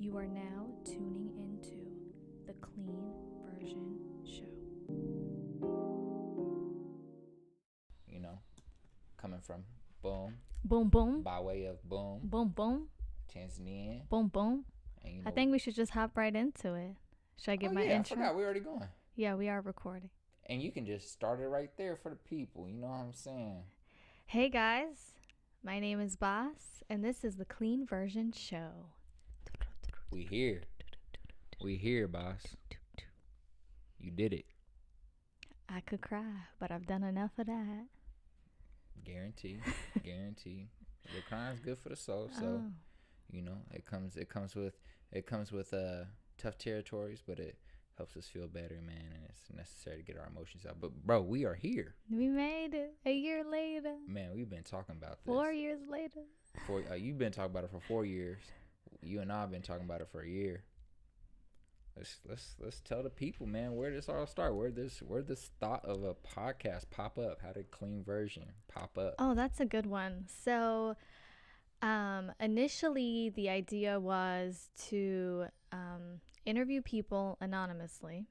You are now tuning into the Clean Version Show. You know, coming from boom, Boom, boom. by way of boom, Boom, boom. Tanzania. Boom, boom. And, I think we should just hop right into it. Should I give my intro? I forgot we already going. Yeah, we are recording. And you can just start it right there for the people. You know what I'm saying? Hey guys, my name is Boss, and this is the Clean Version Show. We here. We here, boss. You did it. I could cry, but I've done enough of that. Guarantee. Guarantee. Your crime's good for the soul, so you know it comes with tough territories, but it helps us feel better, man, and it's necessary to get our emotions out. But bro, we are here. We made it a year later. Man, we've been talking about this. 4 years later. You've been talking about it for 4 years. You and I have been talking about it for a year. Let's tell the people, man, where this all start. Where this thought of a podcast pop up? How did Clean Version pop up? Oh, that's a good one. So, initially the idea was to interview people anonymously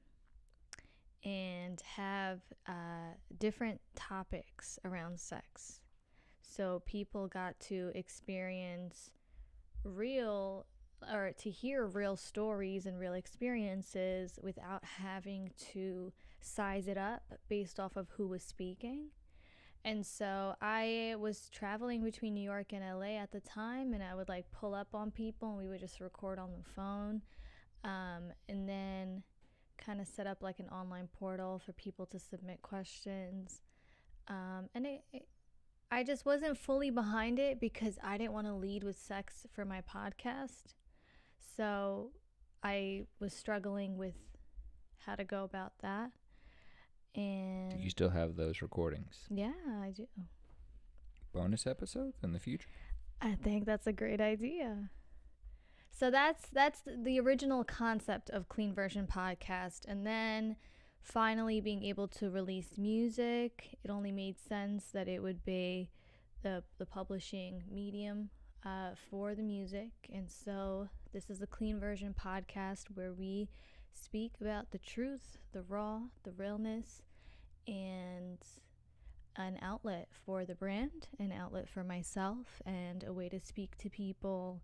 and have different topics around sex. So people got to experience to hear real stories and real experiences without having to size it up based off of who was speaking. And so I was traveling between New York and LA at the time, and I would like pull up on people and we would just record on the phone, and then kind of set up like an online portal for people to submit questions. And I just wasn't fully behind it because I didn't want to lead with sex for my podcast. So I was struggling with how to go about that. And Do you still have those recordings? Yeah, I do. Bonus episodes in the future? I think that's a great idea. So that's the original concept of Clean Version Podcast. And then finally being able to release music, it only made sense that it would be the publishing medium for the music. And so this is the Clean Version Podcast, where we speak about the truth, the raw, the realness, and an outlet for the brand, an outlet for myself, and a way to speak to people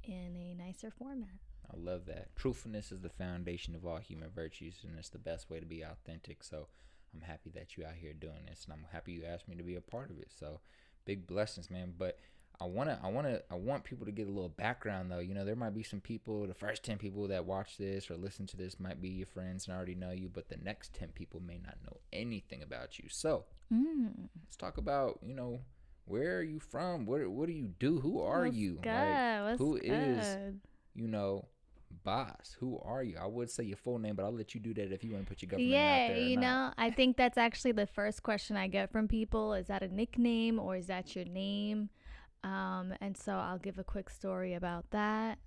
in a nicer format. I love that. Truthfulness is the foundation of all human virtues, and it's the best way to be authentic. So I'm happy that you're out here doing this, and I'm happy you asked me to be a part of it. So big blessings, man. But I want people to get a little background, though. You know, there might be some people, the first 10 people that watch this or listen to this might be your friends and already know you, but the next 10 people may not know anything about you. So let's talk about, you know, where are you from? What do you do? Who are you? Who is, you know, Boss? Who are you? I would say your full name, but I'll let you do that if you want to put your government out there. Yeah, know, I think that's actually the first question I get from people. Is that a nickname or is that your name? And so I'll give a quick story about that.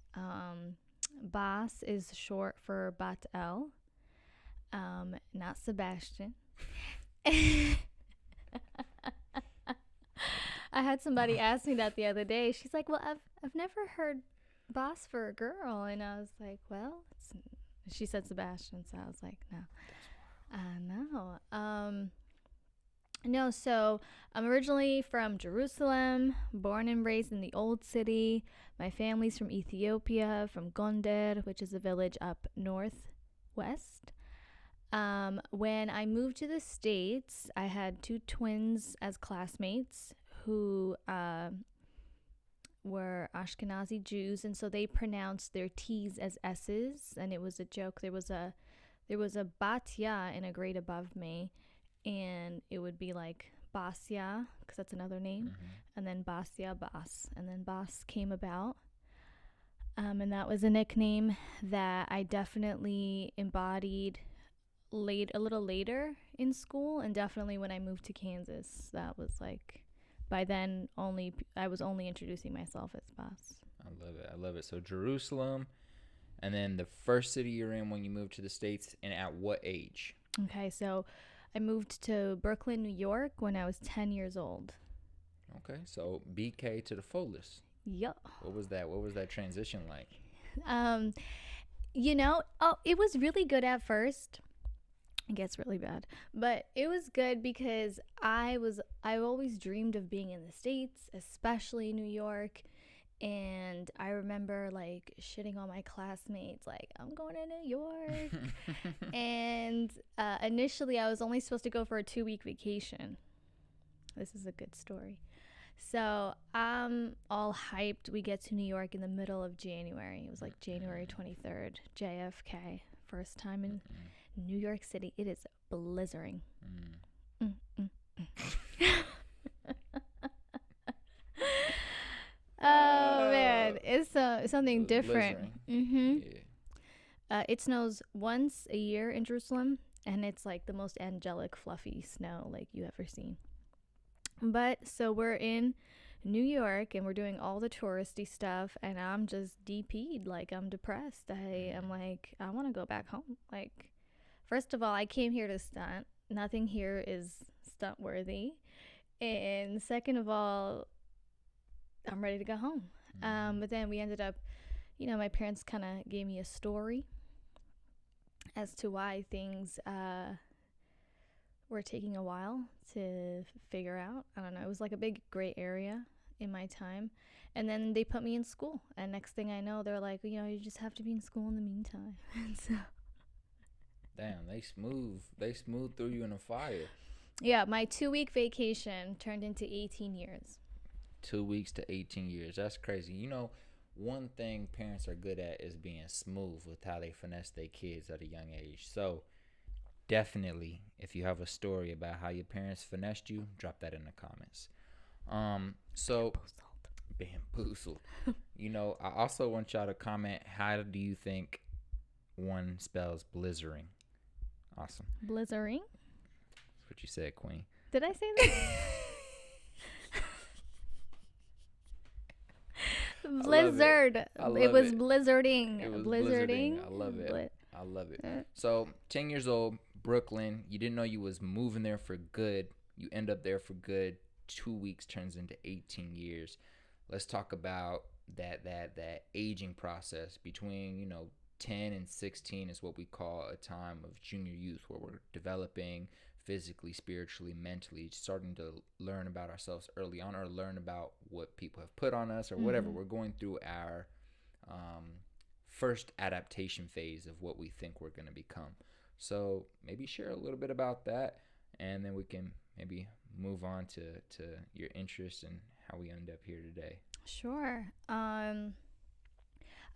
Boss is short for Bat-El, not Sebastian. I had somebody ask me that the other day. She's like, well, I've never heard Boss for a girl. And I was like, well, she said Sebastian. So I was like, no, no. No, so I'm originally from Jerusalem, born and raised in the old city. My family's from Ethiopia, from Gonder, which is a village up northwest. When I moved to the States, I had 2 twins as classmates who were Ashkenazi Jews, and so they pronounced their T's as S's, and it was a joke. There was a Batya in a grade above me, and it would be like Basya, because that's another name, and then Basya, Bas, and then Bas came about. And that was a nickname that I definitely embodied a little later in school, and definitely when I moved to Kansas. That was like, by then I was only introducing myself as Bas. I love it. So Jerusalem, and then the first city you're in when you moved to the States, and at what age? Okay, so I moved to Brooklyn, New York when I was 10 years old. Okay, so BK to the fullest. Yup. What was that transition like? um, it was really good at first. It gets really bad, but it was good because I always dreamed of being in the States, especially New York. And I remember like shitting on my classmates, like, I'm going to New York. And initially, I was only supposed to go for a 2 week vacation. This is a good story. So I'm all hyped. We get to New York in the middle of January. It was like January 23rd, JFK. First time in New York City. It is blizzarding. Mm, mm, mm. Oh man, it's something different. Blizzarding. Mm-hmm. Yeah. It snows once a year in Jerusalem, and it's like the most angelic, fluffy snow like you ever seen. But so we're in New York and we're doing all the touristy stuff, and I'm just DP'd. Like, I'm depressed. I am like, I want to go back home. Like, first of all, I came here to stunt. Nothing here is stunt worthy. And second of all, I'm ready to go home. But then we ended up, my parents kind of gave me a story as to why things were taking a while to figure out. I don't know. It was like a big gray area in my time. And then they put me in school. And next thing I know, they're like, you just have to be in school in the meantime. And so, Damn, they smooth through you in a fire. yeah, my 2 week vacation turned into 18 years. 2 weeks to 18 years. That's crazy. One thing parents are good at is being smooth with how they finesse their kids at a young age. So definitely, if you have a story about how your parents finessed you, drop that in the comments. So bamboozled. I also want y'all to comment, how do you think one spells blizzarding? Awesome. Blizzarding? That's what you said, Queen. Did I say that? Blizzard. It was blizzarding. It was Blizzarding. I love it. I love it. So 10 years old, Brooklyn. You didn't know you was moving there for good. You end up there for good. 2 weeks turns into 18 years. Let's talk about that aging process between 10 and 16 is what we call a time of junior youth, where we're developing physically, spiritually, mentally, starting to learn about ourselves early on, or learn about what people have put on us, or whatever. We're going through our first adaptation phase of what we think we're going to become. So maybe share a little bit about that, and then we can maybe move on to your interests and how we end up here today. Sure.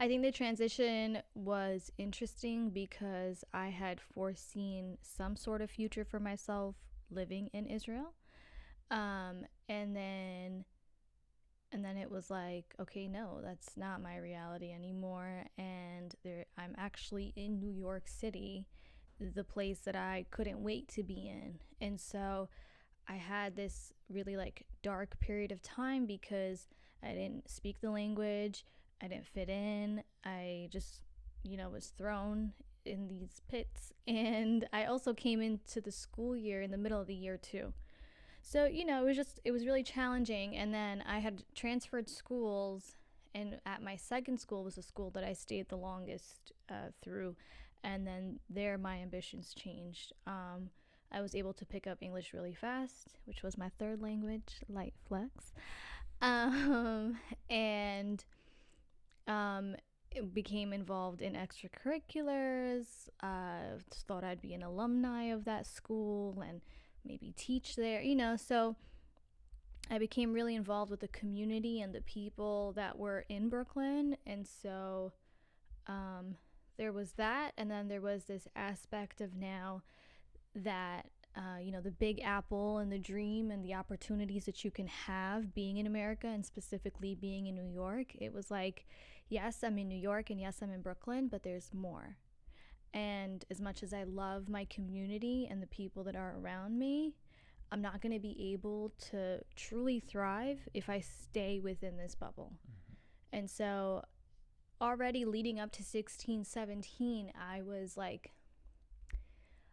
I think the transition was interesting because I had foreseen some sort of future for myself living in Israel. And then it was like, okay, no, that's not my reality anymore. And I'm actually in New York City, the place that I couldn't wait to be in. And so I had this really like dark period of time because I didn't speak the language. I didn't fit in. I just, was thrown in these pits. And I also came into the school year in the middle of the year too. So, it was really challenging. And then I had transferred schools. And at my second school was a school that I stayed the longest through. And then there, my ambitions changed. I was able to pick up English really fast, which was my third language, light flex. And became involved in extracurriculars. Thought I'd be an alumni of that school and maybe teach there, So I became really involved with the community and the people that were in Brooklyn. And so there was that. And then there was this aspect of now that the big apple and the dream and the opportunities that you can have being in America, and specifically being in New York. It was like, yes, I'm in New York, and yes, I'm in Brooklyn, but there's more. And as much as I love my community and the people that are around me, I'm not going to be able to truly thrive if I stay within this bubble. And so already leading up to 16, 17, I was like,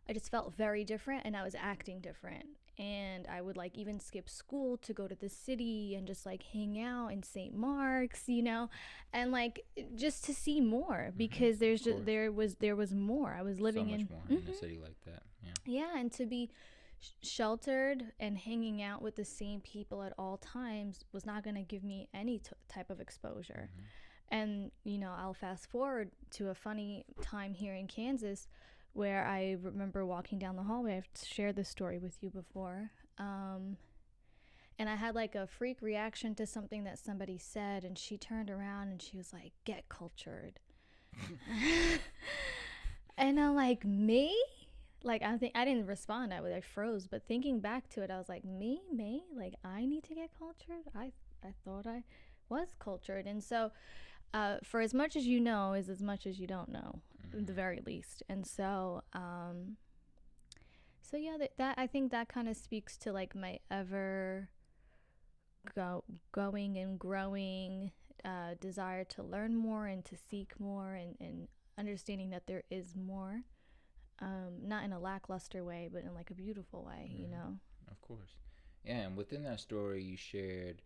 I just felt very different, and I was acting different. And I would like even skip school to go to the city and just like hang out in St. Mark's, and like just to see more, because Of course. there was more. I was So living much in more in a city like that. Yeah. yeah, and to be sheltered and hanging out with the same people at all times was not going to give me any type of exposure. Mm-hmm. And, I'll fast forward to a funny time here in Kansas where I remember walking down the hallway. I've shared this story with you before. And I had like a freak reaction to something that somebody said, and she turned around and she was like, "Get cultured." And I'm like, "Me?" Like, I didn't respond. I froze. But thinking back to it, I was like, "Me, May? Like, I need to get cultured? I thought I was cultured." And so, for as much as you know is as much as you don't know, at the Mm-hmm. very least. And so, yeah, that I think that kind of speaks to like my ever going and growing desire to learn more and to seek more, and understanding that there is more, not in a lackluster way, but in like a beautiful way. Mm-hmm. Of course. Yeah, and within that story, you shared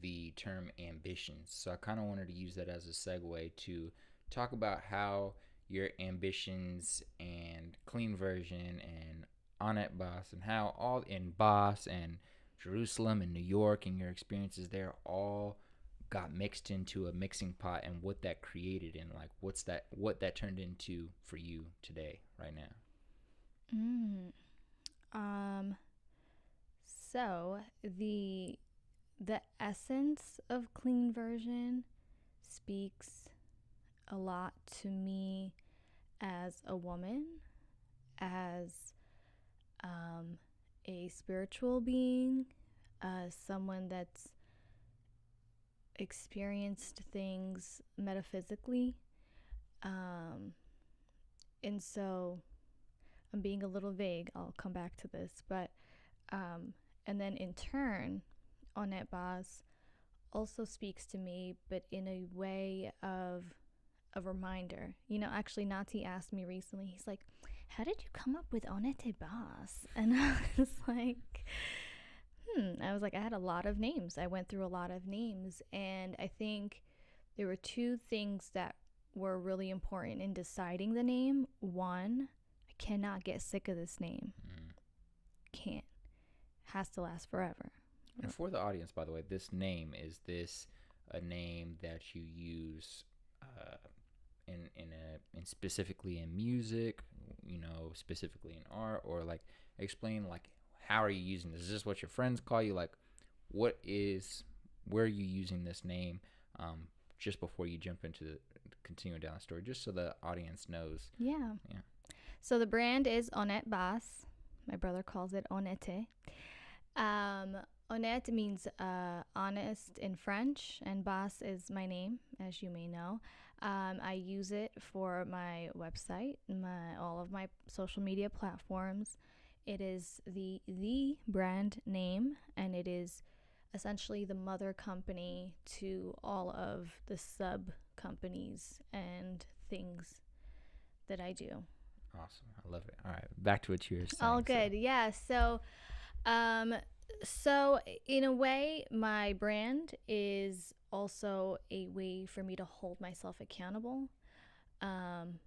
the term ambitions. So I kind of wanted to use that as a segue to talk about how your ambitions and Clean Version and Onet Boss and how all in Boss and Jerusalem and New York and your experiences there all got mixed into a mixing pot, and what that created, and like what that turned into for you today right now. Mm. Um. So the essence of Clean Version speaks a lot to me as a woman, as um, a spiritual being, someone that's experienced things metaphysically. Um, and so I'm being a little vague. I'll come back to this. But, and then in turn, Onet Baz also speaks to me, but in a way of a reminder. Actually, Nati asked me recently, he's like, "How did you come up with Onete Bas?" And I was like, I was like, I had a lot of names. I went through a lot of names. And I think there were two things that were really important in deciding the name. One, I cannot get sick of this name. Mm. Can't. Has to last forever. And for the audience, by the way, this name, is this a name that you use uh, in specifically in music, specifically in art, or like explain like how are you using this? Is this what your friends call you? Like, what is where are you using this name? Just before you jump into continuing down the story, just so the audience knows. Yeah. Yeah. So the brand is Onet Bas. My brother calls it Onete. Um, Honnête means honest in French, and Bas is my name, as you may know. I use it for my website, all of my social media platforms. It is the brand name, and it is essentially the mother company to all of the sub companies and things that I do. Awesome. I love it. All right, back to what you were All saying. So. good. Yeah. Um, so in a way, my brand is also a way for me to hold myself accountable. Um,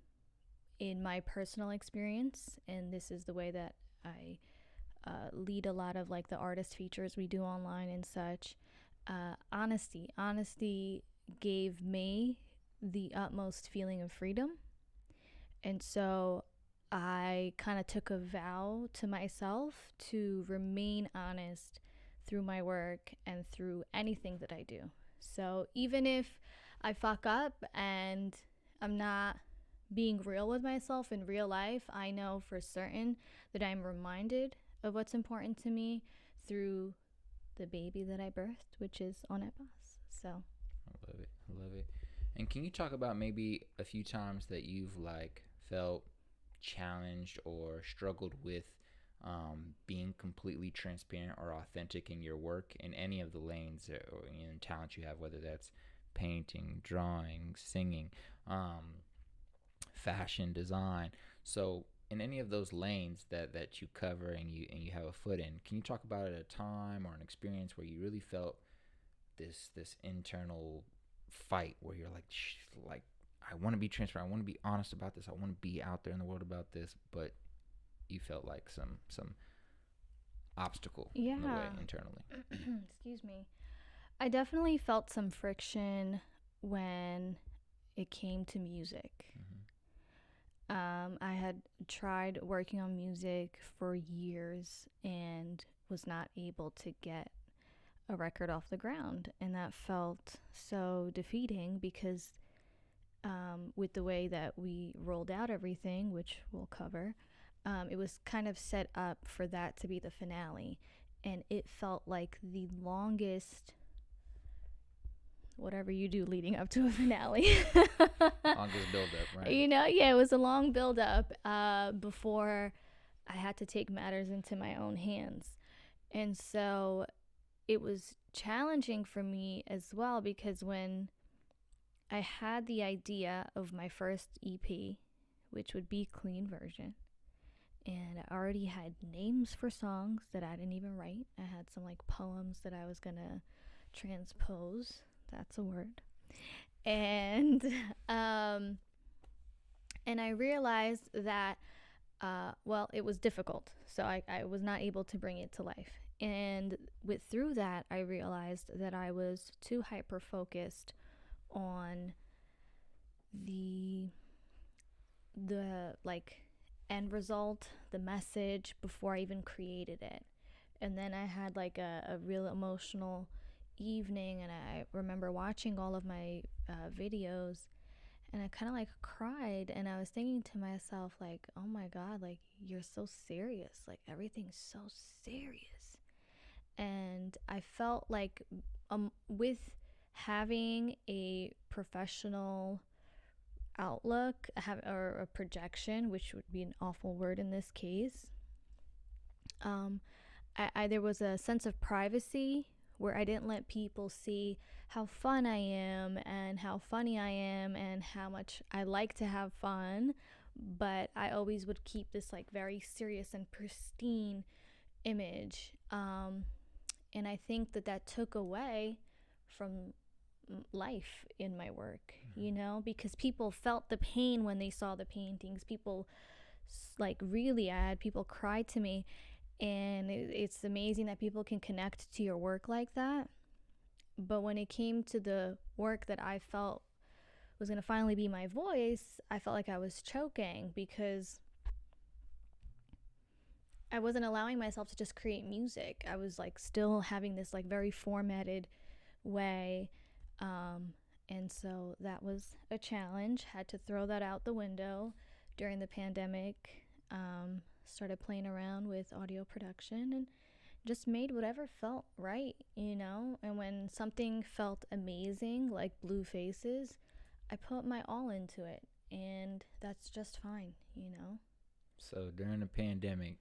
in my personal experience, and this is the way that I lead a lot of like the artist features we do online and such. Honesty gave me the utmost feeling of freedom, and so I kind of took a vow to myself to remain honest through my work and through anything that I do. So even if I fuck up and I'm not being real with myself in real life, I know for certain that I'm reminded of what's important to me through the baby that I birthed, which is Onet Bas. So, I love it. I love it. And can you talk about maybe a few times that you've like felt challenged or struggled with being completely transparent or authentic in your work in any of the lanes or talent you have, whether that's painting, drawing, singing, fashion, design. So in any of those lanes that you cover and you have a foot in, can you talk about a time or an experience where you really felt this internal fight where you're like, like I want to be transparent, I want to be honest about this, I want to be out there in the world about this, but you felt like some obstacle in the way Yeah. internally? Excuse me. I definitely felt some friction when it came to music. Mm-hmm. I had tried working on music for years and was not able to get a record off the ground. And that felt so defeating because, with the way that we rolled out everything, which we'll cover, it was kind of set up for that to be the finale. And it felt like the longest, whatever you do leading up to a finale. Longest build up, right? Yeah, it was a long build up before I had to take matters into my own hands. And so it was challenging for me as well because when I had the idea of my first EP, which would be Clean Version, and I already had names for songs that I didn't even write. I had some like poems that I was gonna transpose. That's a word. And um, and I realized that well, it was difficult, so I was not able to bring it to life. And through that, I realized that I was too hyper focused on the like end result, the message before I even created it. And then I had like a real emotional evening, and I remember watching all of my videos, and I kind of like cried, and I was thinking to myself like, oh my god, like you're so serious, like everything's so serious. And I felt like, with having a professional outlook, or a projection, which would be an awful word in this case, um, there was a sense of privacy where I didn't let people see how fun I am and how funny I am and how much I like to have fun. But I always would keep this like very serious and pristine image. And I think that that took away from life in my work, because people felt the pain when they saw the paintings. People, like, really, I had people cry to me, and it's amazing that people can connect to your work like that. But when it came to the work that I felt was going to finally be my voice, I felt like I was choking because I wasn't allowing myself to just create music. I was like still having this like very formatted way. Um, and so that was a challenge. Had to throw that out the window during the pandemic. Started playing around with audio production and just made whatever felt right. And when something felt amazing, like Blue Faces, I put my all into it. And that's just fine. So during the pandemic,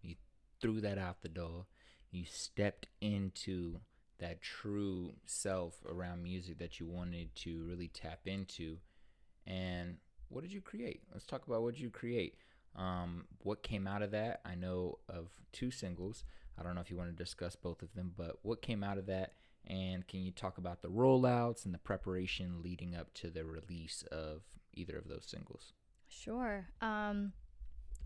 you threw that out the door. You stepped into that true self around music that you wanted to really tap into. And what did you create? Let's talk about what you create. What came out of that? I know of two singles. I don't know if you want to discuss both of them, but what came out of that? And can you talk about the rollouts and the preparation leading up to the release of either of those singles? Sure.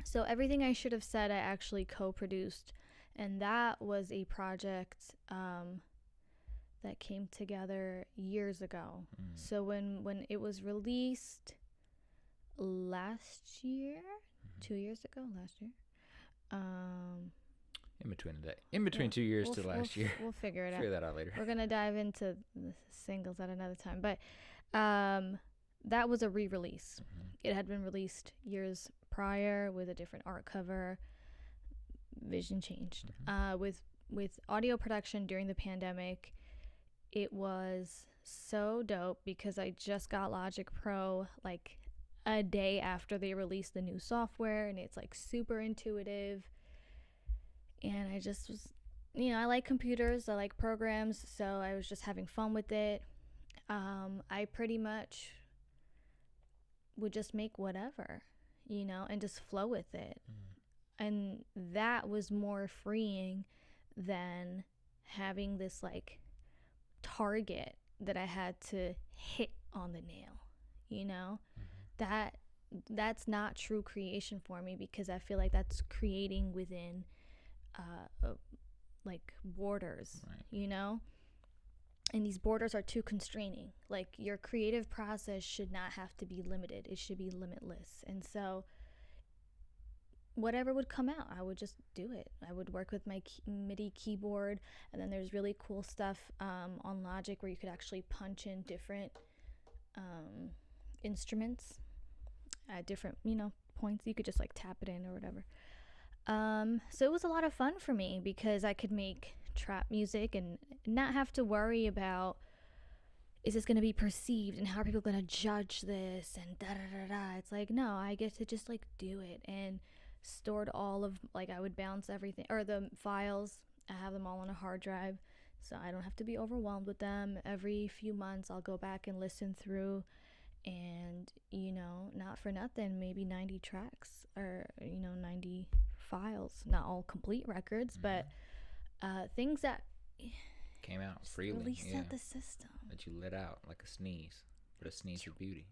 So Everything I Should Have Said, I actually co-produced, and that was a project that came together years ago. Mm. So when it was released last year, 2 years ago, last year. In between Yeah, 2 years to last year. we'll figure it out. Figure that out later. We're gonna dive into the singles at another time, but that was a re-release. Mm-hmm. It had been released years prior with a different art cover. Vision changed. Mm-hmm. With audio production during the pandemic, it was so dope because I just got Logic Pro like a day after they released the new software, and it's like super intuitive. And I just was, I like computers, I like programs, so I was just having fun with it. I pretty much would just make whatever, and just flow with it. Mm. And that was more freeing than having this like target that I had to hit on the nail, you know? Mm-hmm. That that's not true creation for me, because I feel like that's creating within like borders, Right. And these borders are too constraining. Like, your creative process should not have to be limited, it should be limitless. And so whatever would come out, I would just do it. I would work with my MIDI keyboard, and then there's really cool stuff on Logic where you could actually punch in different um, instruments at different, points. You could just like tap it in or whatever. So it was a lot of fun for me because I could make trap music and not have to worry about, is this going to be perceived and how are people going to judge this and da da da da. It's like, no, I get to just like do it. And stored all of, like, I would bounce everything, or the files, I have them all on a hard drive, so I don't have to be overwhelmed with them. Every few months I'll go back and listen through, and not for nothing, maybe 90 tracks, or 90 files, not all complete records, Mm-hmm. but things that Came out just freely. released Yeah. out the system. That you let out like a sneeze, but a sneeze for beauty.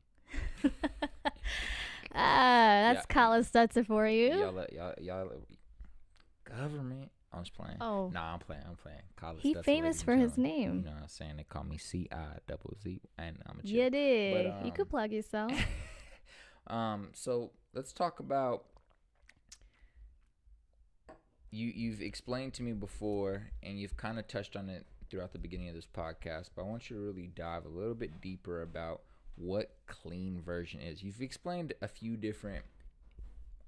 That's Yeah. Kala Stutzer for you. Y'all government. I was playing. Oh, Nah, I'm playing. College he Stutzer, famous ladies for and his gentlemen. You name. know what I'm saying? They call me CIZZ, and I'm a chill. You did. But You could plug yourself. So let's talk about you've explained to me before, and you've kind of touched on it throughout the beginning of this podcast, but I want you to really dive a little bit deeper about what clean version is. You've explained a few different,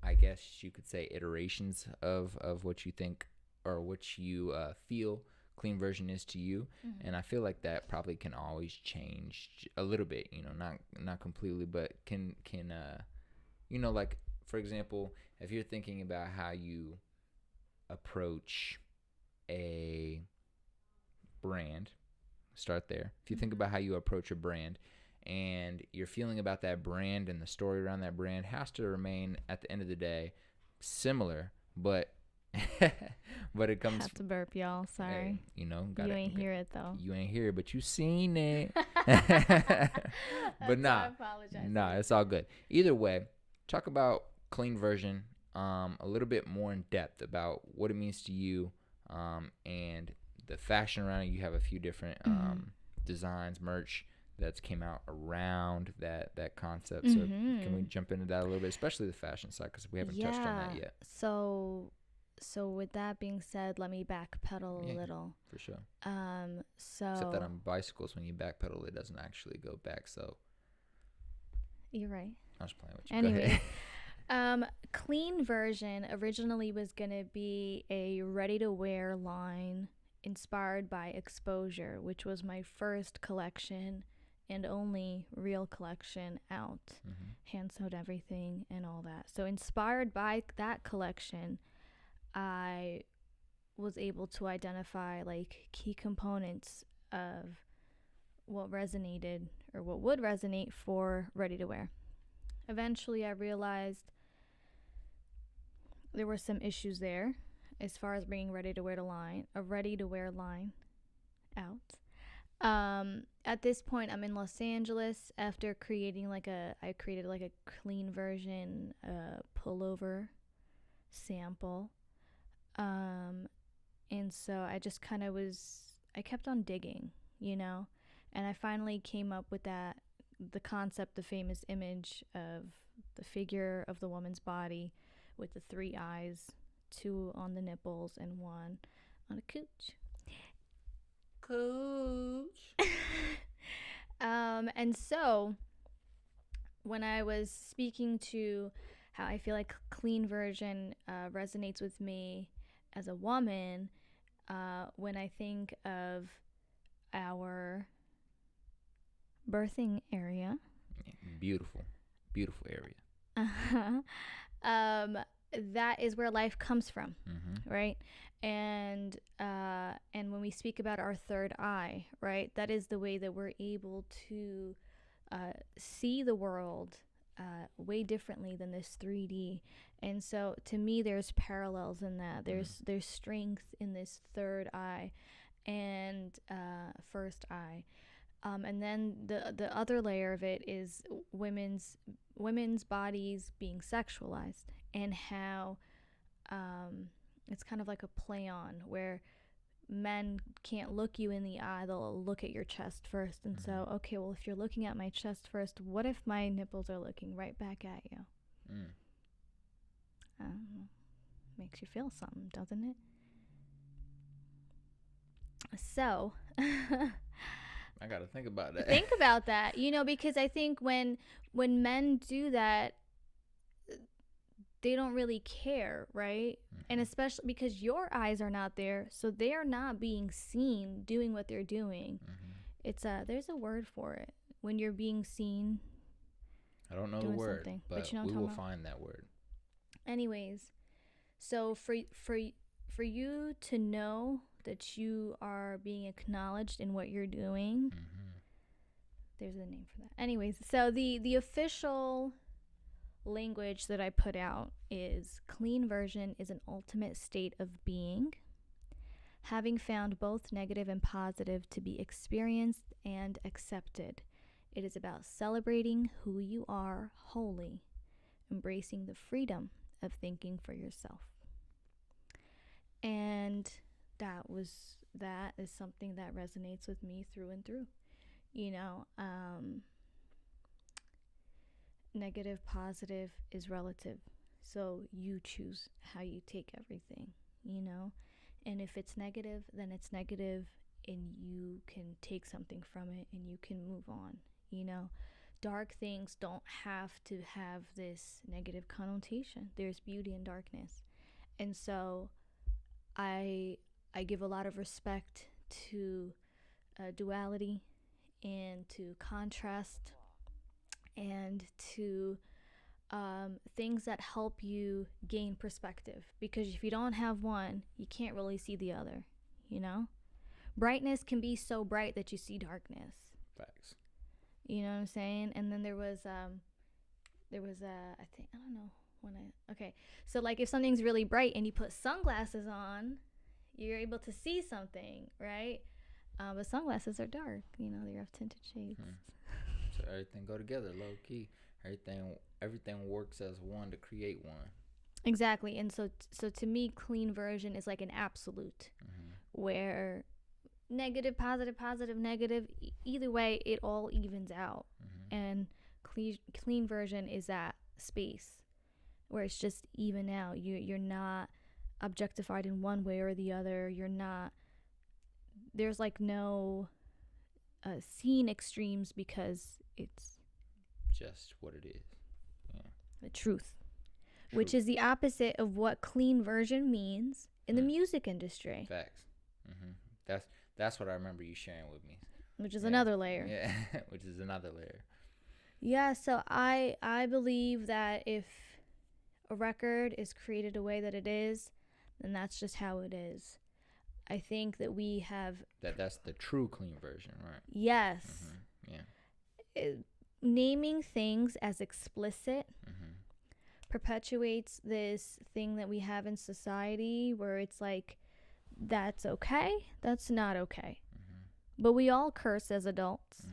I guess you could say, iterations of what you think or what you feel clean version is to you. Mm-hmm. And I feel like that probably can always change a little bit, not completely, but can like, for example, if you're thinking about how you approach a brand, start there. If you think about how you approach a brand and your feeling about that brand and the story around that brand has to remain at the end of the day similar, but but it comes, have to burp, y'all. Sorry. Hey, You ain't hear it though. You ain't hear it, but you seen it. But I apologize. nah, it's all good. Either way, talk about clean version a little bit more in depth about what it means to you, and the fashion around it. You have a few different designs, merch that's came out around that concept. So can we jump into that a little bit, especially the fashion side, because we haven't touched on that yet. So with that being said, let me backpedal a little. For sure. So except that on bicycles, when you backpedal, it doesn't actually go back. So you're right. I was playing with you. Anyway, go ahead. Clean version originally was gonna be a ready-to-wear line inspired by Exposure, which was my first collection and only real collection out. Hand sewed everything and all that. So inspired by that collection, I was able to identify like key components of what resonated or what would resonate for ready to wear. Eventually I realized there were some issues there as far as bringing ready to wear line out. At this point I'm in Los Angeles after creating I created like a clean version pullover sample. And so I just kind of I kept on digging, and I finally came up with the concept, the famous image of the figure of the woman's body with the 3 eyes, 2 on the nipples and 1 on a cooch. And so when I was speaking to how I feel like clean version resonates with me as a woman, when I think of our birthing area, beautiful area, that is where life comes from, right? And when we speak about our third eye, right, that is the way that we're able to see the world way differently than this 3D. And so to me, there's parallels in that. There's strength in this third eye and first eye. And then the other layer of it is women's bodies being sexualized, and how it's kind of like a play on where men can't look you in the eye, they'll look at your chest first. And so, okay, well, if you're looking at my chest first, what if my nipples are looking right back at you? Makes you feel something, doesn't it? So I gotta think about that. think about that, because I think when men do that, they don't really care, right? And especially because your eyes are not there, so they're not being seen doing what they're doing. It's there's a word for it when you're being seen. I don't know the word, but we will find that word. Anyways, so for you to know that you are being acknowledged in what you're doing, there's a name for that. Anyways, so the official language that I put out is clean version is an ultimate state of being, having found both negative and positive to be experienced and accepted. It is about celebrating who you are wholly, embracing the freedom of thinking for yourself. And that is something that resonates with me through and through. Negative, positive is relative. So you choose how you take everything, And if it's negative, then it's negative, and you can take something from it and you can move on, Dark things don't have to have this negative connotation. There's beauty in darkness. And so I give a lot of respect to duality and to contrast and to things that help you gain perspective, because if you don't have one, you can't really see the other. Brightness can be so bright that you see darkness. Facts. You know what I'm saying? And then there was I think, I don't know okay, so like if something's really bright and you put sunglasses on, you're able to see something, right? But sunglasses are dark, they have tinted shades. So everything go together, low key. Everything works as one to create one. Exactly. And so to me, clean version is like an absolute, where negative, positive, positive, negative, either way, it all evens out. And clean version is that space where it's just even out. You're not objectified in one way or the other. There's like no scene extremes, because it's just what it is. Yeah. The truth, which is the opposite of what clean version means in the music industry. Facts. That's what I remember you sharing with me. Which is another layer. Yeah, which is another layer. Yeah, so I believe that if a record is created the way that it is, then that's just how it is. I think that we have... That's the true clean version, right? Yes. Yeah. Naming things as explicit perpetuates this thing that we have in society where it's like, that's okay, that's not okay. But we all curse as adults.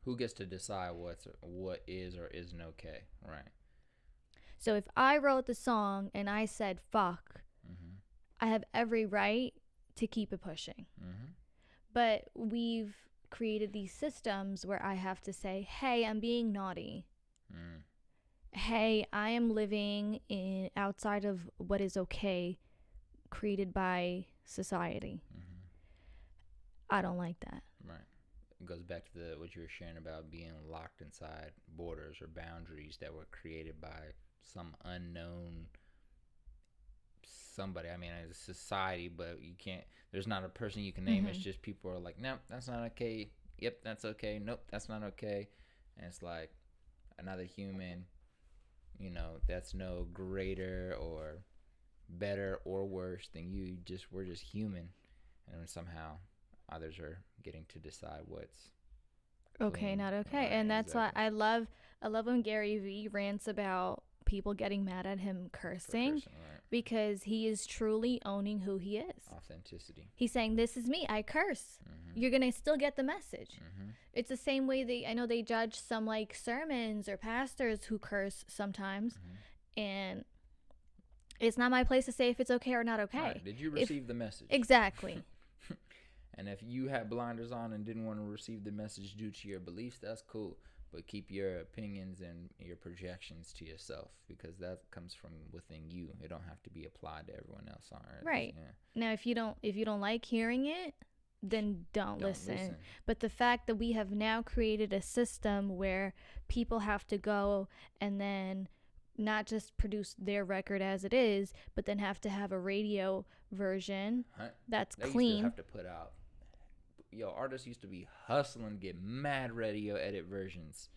Who gets to decide what is or isn't okay, right? So if I wrote the song and I said fuck, I have every right to keep it pushing. But we've created these systems where I have to say, hey, I'm being naughty. Hey, I am living outside of what is okay created by society. I don't like that. Right. It goes back to what you were sharing about being locked inside borders or boundaries that were created by some unknown somebody. I mean, as a society, but you can't, there's not a person you can name. It's just people are like, nope, that's not okay. Yep, that's okay. Nope, that's not okay. And it's like another human, that's no greater or better or worse than you. We're just human. And somehow others are getting to decide what's okay, clean, not okay. right, and that's exactly. why I love I love when Gary Vee rants about people getting mad at him For cursing cursing, right? because he is truly owning who he is. Authenticity. He's saying, "This is me. I curse." Mm-hmm. You're gonna still get the message. Mm-hmm. It's the same way I know they judge some like sermons or pastors who curse sometimes, Mm-hmm. and it's not my place to say if it's okay or not okay. Right. Did you If receive the message? exactly. And if you had blinders on and didn't want to receive the message due to your beliefs, that's cool. But keep your opinions and your projections to yourself, because that comes from within you. It don't have to be applied to everyone else on earth. Right. Yeah. Now if you don't like hearing it, then don't listen. But the fact that we have now created a system where people have to go and then not just produce their record as it is, but then have to have a radio version that's They used to clean. have to put out. Artists used to be hustling to get mad radio edit versions.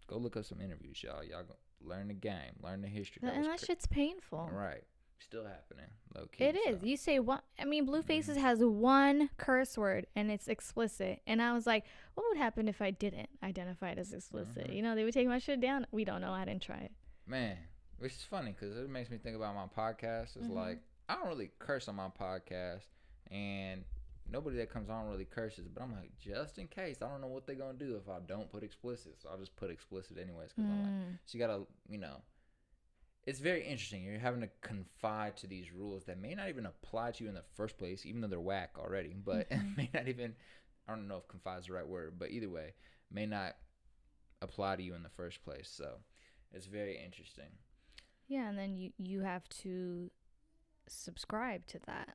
Go look up some interviews, y'all. Y'all go learn the game, learn the history. And that shit's painful. Right. Still happening, low key. It is. You say what? I mean, Blue Faces has one curse word and it's explicit. And I was like, what would happen if I didn't identify it as explicit? You know, they would take my shit down. We don't know. I didn't try it. Man, which is funny because it makes me think about my podcast. It's like, I don't really curse on my podcast, and nobody that comes on really curses. But I'm like, just in case, I don't know what they're going to do if I don't put explicit. So I'll just put explicit anyways. Because I'm like, so you got to, it's very interesting. You're having to confide to these rules that may not even apply to you in the first place, even though they're whack already. But may not even, I don't know if confide is the right word, but either way, may not apply to you in the first place. So it's very interesting. Yeah, and then you have to subscribe to that.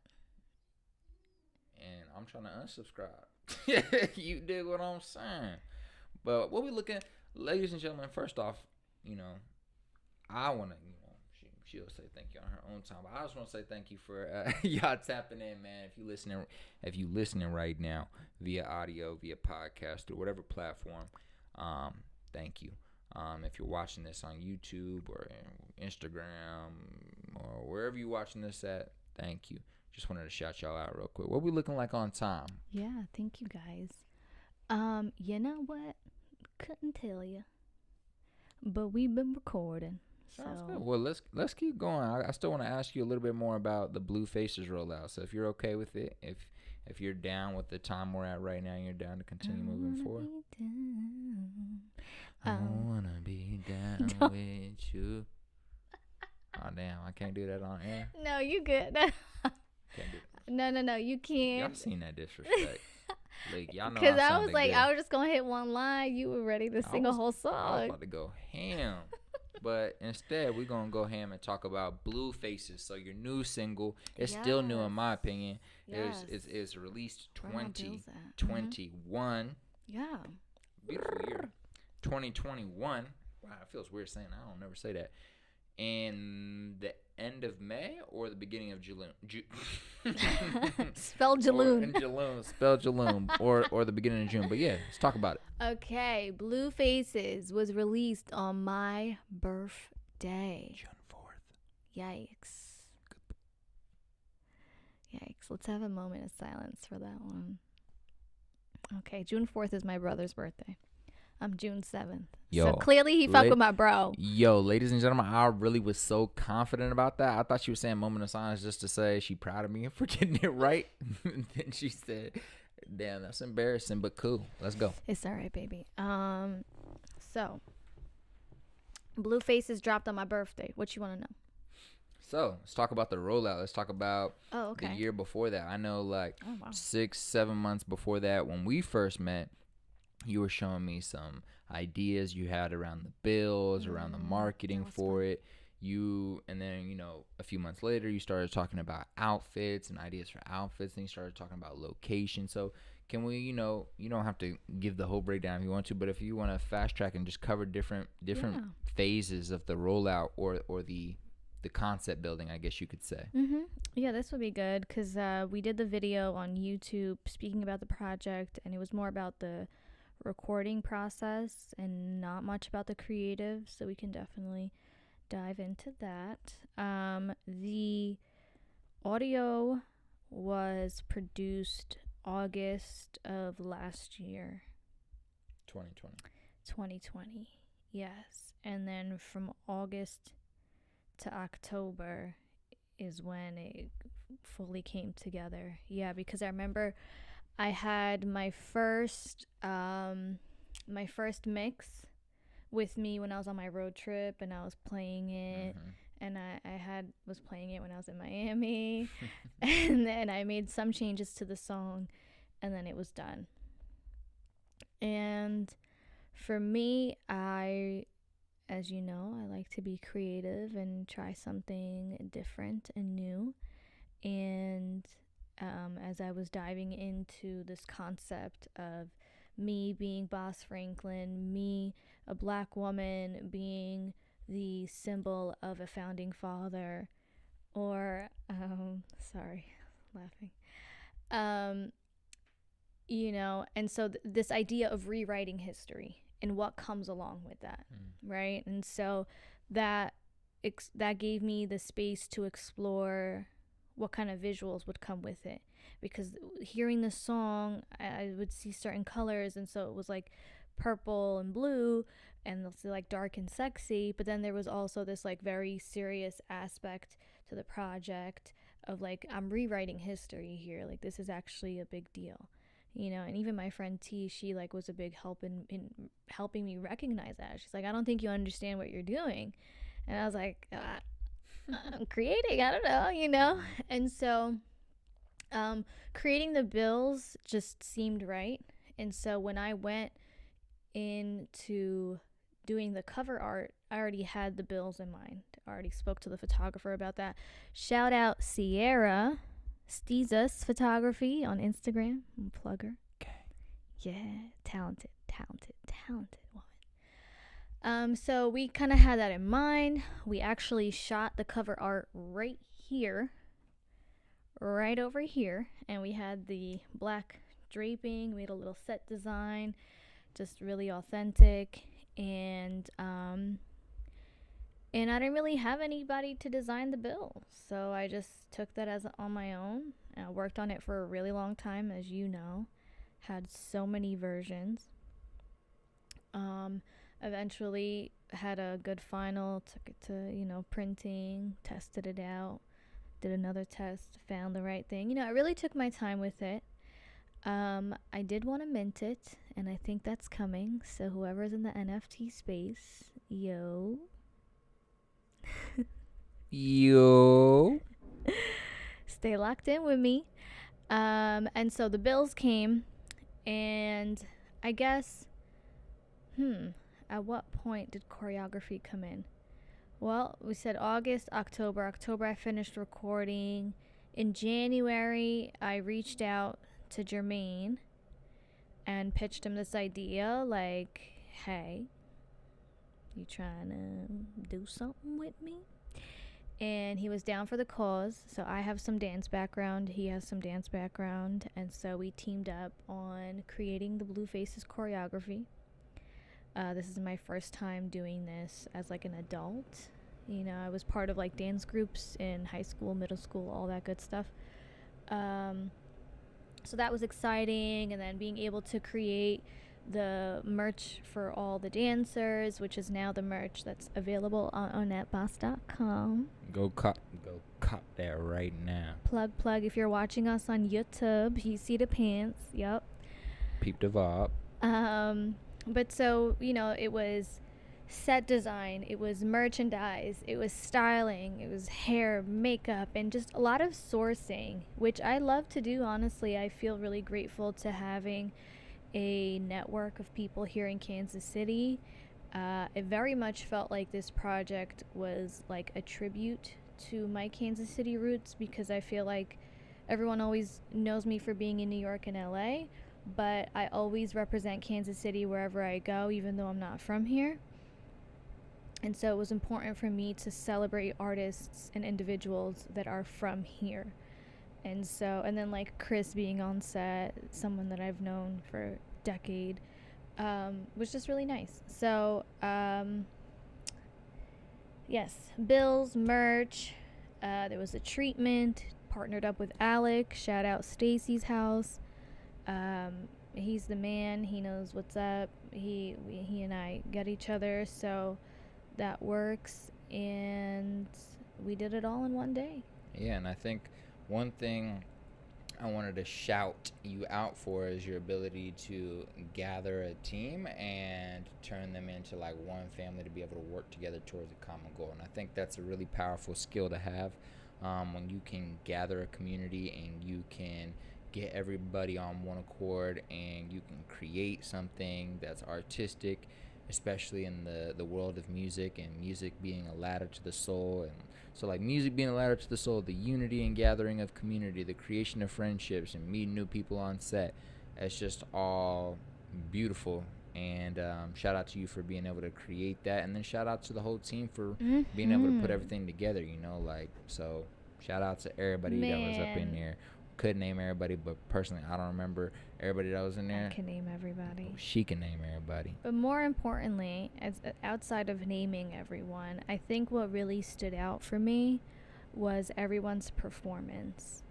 And I'm trying to unsubscribe. You dig what I'm saying? But what we looking, ladies and gentlemen, first off, I want to, she'll say thank you on her own time. But I just want to say thank you for y'all tapping in, man. If you listening right now via audio, via podcast, or whatever platform, thank you. If you're watching this on YouTube or Instagram or wherever you're watching this at, thank you. Just wanted to shout y'all out real quick. What we looking like on time? Yeah, thank you guys. You know what? Couldn't tell you, but we've been recording. Sounds good. Well, let's keep going. I still want to ask you a little bit more about the Blue Faces rollout. So if you're okay with it, if you're down with the time we're at right now, you're down to continue moving forward. I wanna be down with you. Oh damn, I can't do that on air. No, you good. Can't do that. No, you can't. Y'all seen that disrespect? Like y'all know. Because I was like, I was just gonna hit one line. You were ready to sing a whole song. I was about to go ham. But instead, we're going to go ham and talk about Blue Faces. So your new single is still new in my opinion. Yes. It's released 2021. Yeah. Beautiful year. 2021. Wow, it feels weird saying that. I don't never say that. And the end of May or the beginning of June? Spell Jaloon. Spell Jaloon. or the beginning of June. But yeah, let's talk about it. Okay, Blue Faces was released on my birthday. June 4th. Yikes. Let's have a moment of silence for that one. Okay, June 4th is my brother's birthday. I'm June 7th. So clearly he fucked with my bro. Yo, ladies and gentlemen, I really was so confident about that. I thought she was saying moment of silence just to say she proud of me for getting it right. And then she said, damn, that's embarrassing, but cool. Let's go. It's all right, baby. So Blue Faces dropped on my birthday. What you want to know? So let's talk about the rollout. Let's talk about the year before that. I know 6-7 months before that, when we first met, you were showing me some ideas you had around the bills, around the marketing for it. And then, a few months later, you started talking about outfits and ideas for outfits. Then you started talking about location. So can we, you don't have to give the whole breakdown if you want to, but if you want to fast track and just cover different phases of the rollout or the concept building, I guess you could say. Yeah, this would be good because we did the video on YouTube speaking about the project, and it was more about the recording process and not much about the creative, so we can definitely dive into that. The audio was produced August of last year, 2020. Yes. And then from August to October is when it fully came together. Yeah, because I remember I had my first mix with me when I was on my road trip and I was playing it, Mm-hmm. and I had was playing it when I was in Miami and then I made some changes to the song and then it was done. And for me, I as you know, I like to be creative and try something different and new. And as I was diving into this concept of me being Boss Franklin, me, a black woman, being the symbol of a founding father, or, sorry, laughing. Um, and so this idea of rewriting history and what comes along with that, right? And so that that gave me the space to explore what kind of visuals would come with it, because hearing the song I would see certain colors, and so it was like purple and blue and like dark and sexy, but then there was also this like very serious aspect to the project of like I'm rewriting history here, like this is actually a big deal. And even my friend T, she like was a big help in helping me recognize that. She's like, I don't think you understand what you're doing. And I was like, I'm creating, I don't know. And so creating the bills just seemed right. And so when I went into doing the cover art, I already had the bills in mind. I already spoke to the photographer about that. Shout out Sierra Steezus Photography on Instagram. I'm a plugger. Okay. Yeah, talented woman. So we kind of had that in mind. We actually shot the cover art right here, right over here, and we had the black draping. We had a little set design, just really authentic, and I didn't really have anybody to design the bill, so I just took that as on my own. I worked on it for a really long time, as you know, had so many versions. Um, Eventually had a good final, took it to, printing, tested it out, did another test, found the right thing. I really took my time with it. I did want to mint it, and I think that's coming. So whoever's in the NFT space, yo, Yo. stay locked in with me. And so the bills came, and I guess, at what point did choreography come in? Well, we said August, October. October, I finished recording. In January, I reached out to Jermaine and pitched him this idea like, hey, you trying to do something with me? And he was down for the cause. So I have some dance background, he has some dance background, and so we teamed up on creating the Blue Faces choreography. This is my first time doing this as like an adult. I was part of like dance groups in high school, middle school, all that good stuff. So that was exciting, and then being able to create the merch for all the dancers, which is now the merch that's available on onetboss.com. Go cop that right now. Plug. If you're watching us on YouTube, you see the pants. Yep. Peep the vibe. But so, it was set design, it was merchandise, it was styling, it was hair, makeup, and just a lot of sourcing, which I love to do, honestly. I feel really grateful to having a network of people here in Kansas City. It very much felt like this project was like a tribute to my Kansas City roots, because I feel like everyone always knows me for being in New York and LA, but I always represent Kansas City wherever I go, even though I'm not from here. And so it was important for me to celebrate artists and individuals that are from here. And then like Chris being on set, someone that I've known for a decade, was just really nice. So, yes, bills, merch, there was a treatment, partnered up with Alec, shout out Stacy's house. He's the man. He knows what's up. He and I get each other, so that works. And we did it all in one day. Yeah, and I think one thing I wanted to shout you out for is your ability to gather a team and turn them into like one family to be able to work together towards a common goal. And I think that's a really powerful skill to have, when you can gather a community and you can get everybody on one accord and you can create something that's artistic, especially in the world of music, and music being a ladder to the soul. And so, like, music being a ladder to the soul, the unity and gathering of community, the creation of friendships, and meeting new people on set. It's just all beautiful. And shout out to you for being able to create that. And then shout out to the whole team for being able to put everything together, like, so shout out to everybody that was up in there. Could name everybody, but personally, I don't remember everybody that was in there. I can name everybody. Oh, she can name everybody. But more importantly, as outside of naming everyone, I think what really stood out for me was everyone's performance.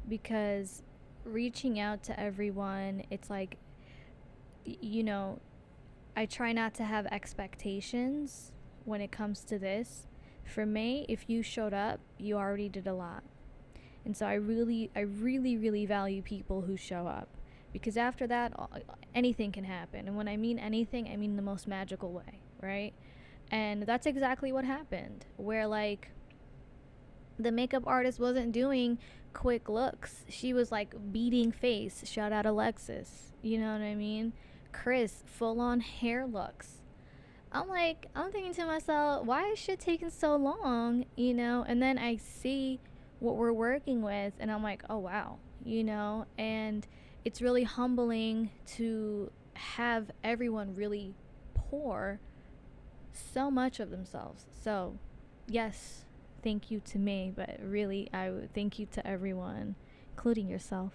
Because reaching out to everyone, it's like, I try not to have expectations when it comes to this. For me, if you showed up, you already did a lot. And so I really, really value people who show up, because after that, anything can happen. And when I mean anything, I mean the most magical way, right? And that's exactly what happened, where like the makeup artist wasn't doing quick looks. She was like beating face. Shout out Alexis. You know what I mean? Chris, full on hair looks. I'm thinking to myself, why is shit taking so long? And then I see what we're working with, and I'm like, oh wow, and it's really humbling to have everyone really pour so much of themselves. So yes, thank you to me, but really I would thank you to everyone, including yourself,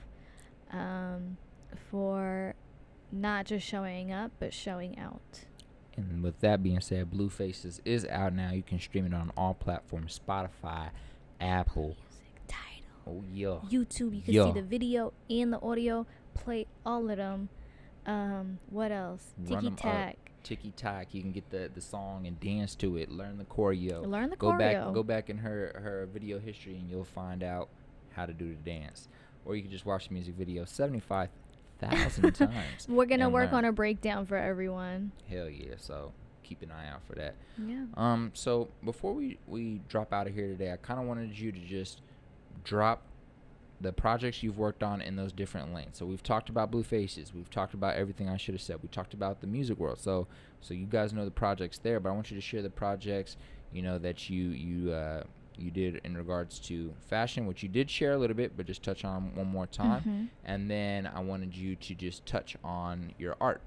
for not just showing up but showing out. And with that being said, Blue Faces is out now. You can stream it on all platforms: Spotify, Apple, Tidal, yeah, YouTube. You can see the video and the audio. Play all of them. What else? Tiki Tac. Tiki Tac. You can get the song and dance to it. Learn the choreo. Go back in her video history and you'll find out how to do the dance. Or you can just watch the music video 75,000 times. We're gonna work on a breakdown for everyone. Hell yeah! So keep an eye out for that. Yeah. So before we drop out of here today, I kind of wanted you to just drop the projects you've worked on in those different lanes. So we've talked about Blue Faces. We've talked about everything I should have said. We talked about the music world. So you guys know the projects there, but I want you to share the projects, that you did in regards to fashion, which you did share a little bit, but just touch on one more time. Mm-hmm. And then I wanted you to just touch on your art.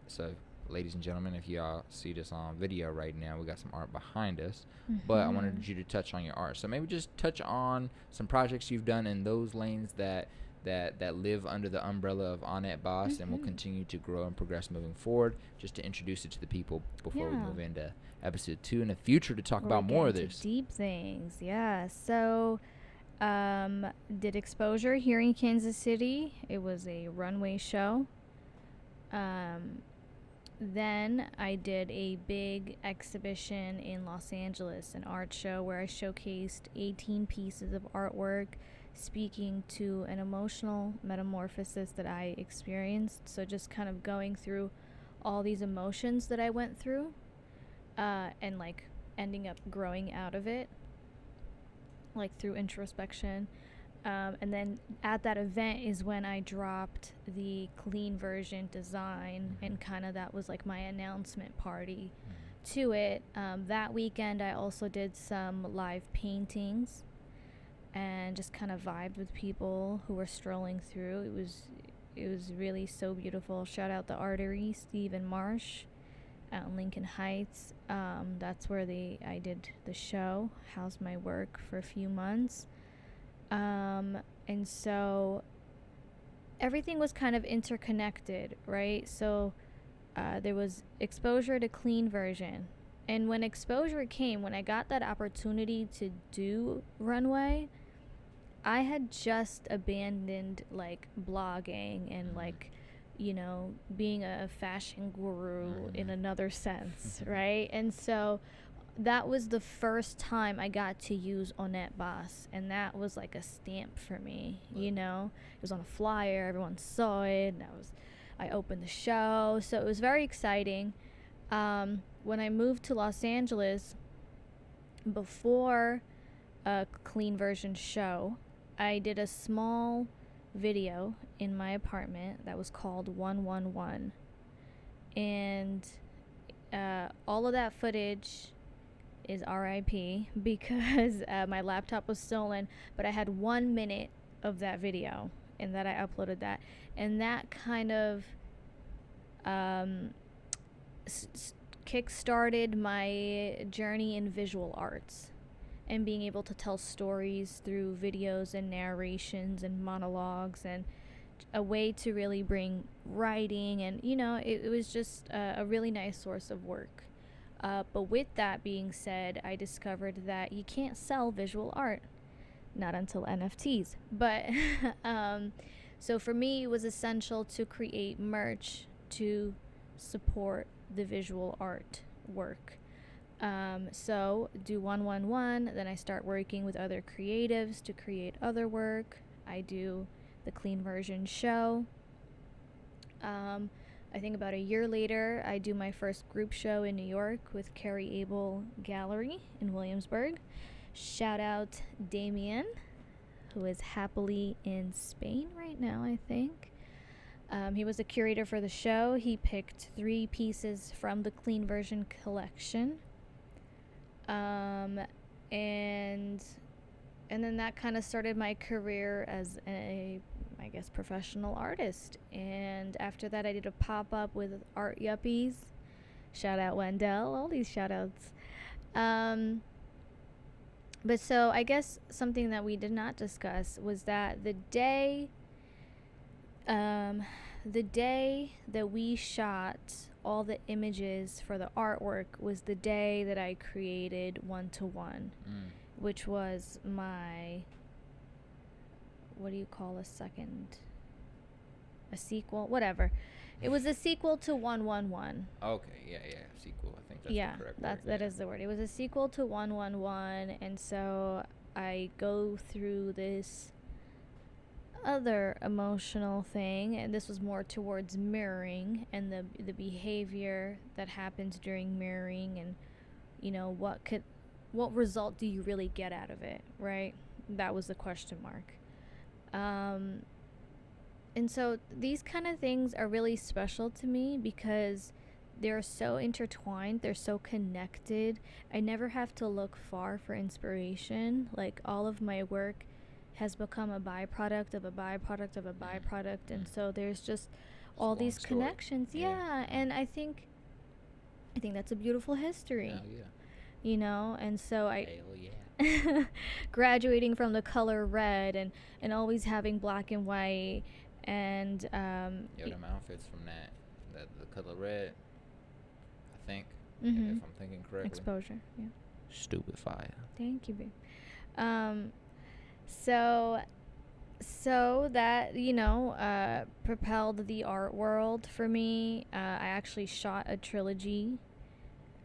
So ladies and gentlemen, if y'all see this on video right now, we got some art behind us. Mm-hmm. But I wanted you to touch on your art. So maybe just touch on some projects you've done in those lanes that live under the umbrella of Annette Boss, mm-hmm. and will continue to grow and progress moving forward, just to introduce it to the people before we move into episode 2 in the future to talk about more of this. Deep things, yeah. So did exposure here in Kansas City. It was a runway show. Then I did a big exhibition in Los Angeles, an art show where I showcased 18 pieces of artwork speaking to an emotional metamorphosis that I experienced. So just kind of going through all these emotions that I went through, and like ending up growing out of it, like through introspection. And then at that event is when I dropped the clean version design, and kind of that was like my announcement party to it. That weekend I also did some live paintings and just kind of vibed with people who were strolling through. It was really so beautiful. Shout out the Artery, Steve and Marsh out in Lincoln Heights. That's where I did the show, housed my work for a few months. And so everything was kind of interconnected, right? So there was exposure to clean version. And when exposure came, when I got that opportunity to do runway, I had just abandoned like blogging and like, you know, being a fashion guru in another sense, right? And so that was the first time I got to use Onet Boss, and that was like a stamp for me, you know. It was on a flyer, everyone saw it, and I opened the show, so it was very exciting. When I moved to Los Angeles, before a clean version show, I did a small video in my apartment that was called 111. And all of that footage is RIP because my laptop was stolen, but I had 1 minute of that video and that I uploaded that. And that kind of kick-started my journey in visual arts and being able to tell stories through videos and narrations and monologues, and a way to really bring writing, and you know, it was just a really nice source of work. But with that being said, I discovered that you can't sell visual art, not until NFTs. But so for me, it was essential to create merch to support the visual art work. So do 111, then I start working with other creatives to create other work. I do the clean version show. I think about a year later, I do my first group show in New York with Carrie Abel Gallery in Williamsburg. Shout out Damien, who is happily in Spain right now, I think. He was a curator for the show. He picked 3 pieces from the clean version collection. And then that kind of started my career as a, I guess, professional artist. And after that, I did a pop-up with Art Yuppies. Shout out Wendell, all these shout outs. But so I guess something that we did not discuss was that the day that we shot all the images for the artwork was the day that I created 1-to-1, which was my, what do you call a sequel, whatever. It was a sequel to 111. Okay, yeah, sequel. I think that's the correct word. That is the word. It was a sequel to 111, and so I go through this other emotional thing, and this was more towards mirroring and the behavior that happens during mirroring, and you know, what result do you really get out of it, right? That was the question mark. And so these kind of things are really special to me because they're so intertwined, they're so connected. I never have to look far for inspiration. Like, all of my work has become a byproduct of a byproduct of a byproduct, and so there's just all these connections. Yeah, and I think that's a beautiful history. Oh, yeah. You know, and so Hell yeah. graduating from the color red and always having black and white, and them outfits from that the color red, I think, if I'm thinking correctly. Exposure, yeah. Stupid fire. Thank you, babe. So that, you know, propelled the art world for me. I actually shot a trilogy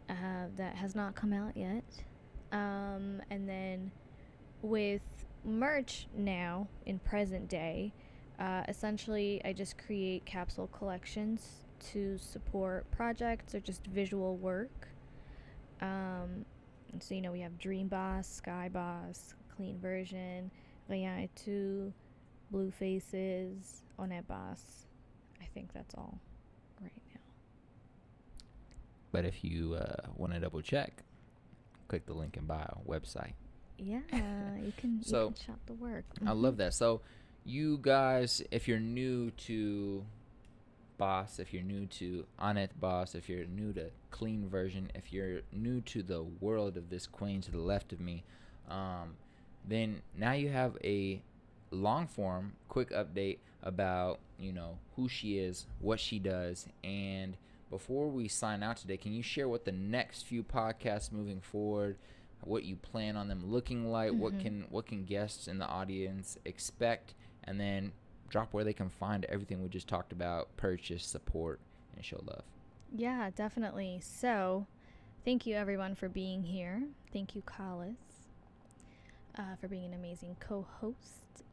that has not come out yet. And then with merch now in present day, essentially I just create capsule collections to support projects or just visual work. So, you know, we have Dream Boss, Sky Boss, Clean Version, Rien 2, Blue Faces, Onet Boss. I think that's all right now. But if you want to double check, click the link in bio website. Yeah, you can shop the work. I love that. So you guys, if you're new to Boss, if you're new to Onet Boss, if you're new to Clean Version, if you're new to the world of this queen to the left of me, then now you have a long form quick update about, you know, who she is, what she does. And before we sign out today, can you share what the next few podcasts moving forward, what you plan on them looking like, Mm-hmm. what can guests in the audience expect, and then drop where they can find everything we just talked about, purchase, support, and show love. Yeah, definitely. So, thank you everyone for being here. Thank you, Collis, for being an amazing co host.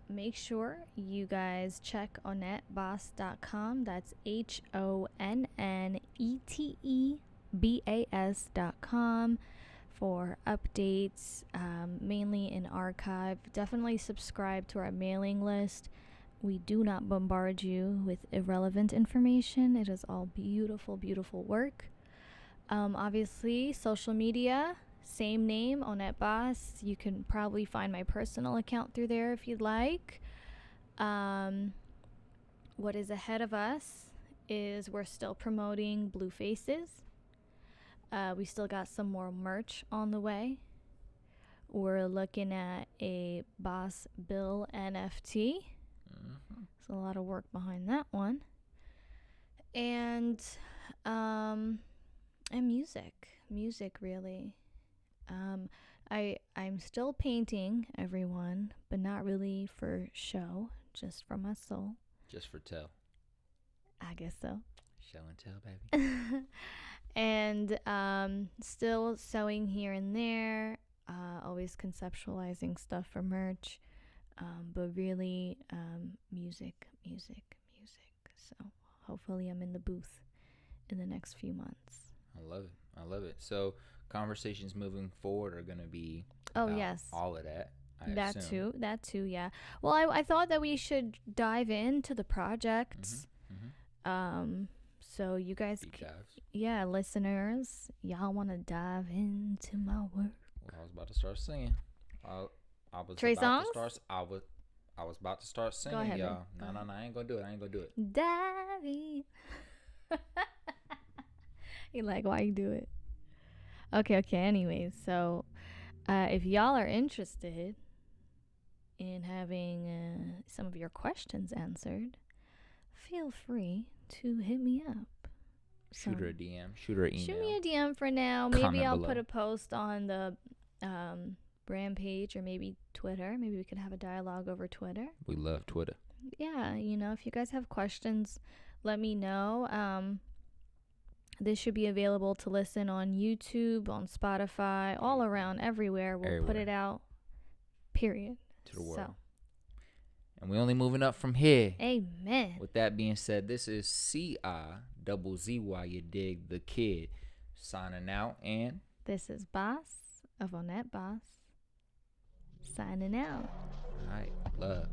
Make sure you guys check honnetebas.com. That's HONNETEBAS.com for updates, mainly in archive. Definitely subscribe to our mailing list. We do not bombard you with irrelevant information. It is all beautiful, beautiful work. Obviously, social media, same name, Onet Boss. You can probably find my personal account through there if you'd like. What is ahead of us is we're still promoting Blue Faces. We still got some more merch on the way. We're looking at a Boss Bill NFT. There's a lot of work behind that one. And music really. I'm still painting, everyone, but not really for show, just for my soul. Just for tell. I guess so. Show and tell, baby. And still sewing here and there, always conceptualizing stuff for merch, but really music. So hopefully I'm in the booth in the next few months. I love it. So conversations moving forward are going to be yes, all of that. That too, yeah. Well, I thought that we should dive into the projects. So you guys, listeners, y'all want to dive into my work? Well, I was about to start singing. I was Trey about songs? to start. I was about to start singing, Go ahead, y'all. man. No, I ain't gonna do it. Dive in. You like, why you do it? Okay. Anyways, so if y'all are interested in having some of your questions answered, feel free to hit me up. Shoot her a DM. Shoot her an email. Shoot me a DM for now. Maybe I'll put a post on the brand page or maybe Twitter. Maybe we could have a dialogue over Twitter. We love Twitter. Yeah, if you guys have questions, let me know. This should be available to listen on YouTube, on Spotify, all around, everywhere. We'll put it out, period. To the world. So. And we only moving up from here. Amen. With that being said, this is CIZZY, you dig, the kid, signing out. And this is Boss of Onet Boss, signing out. All right, love.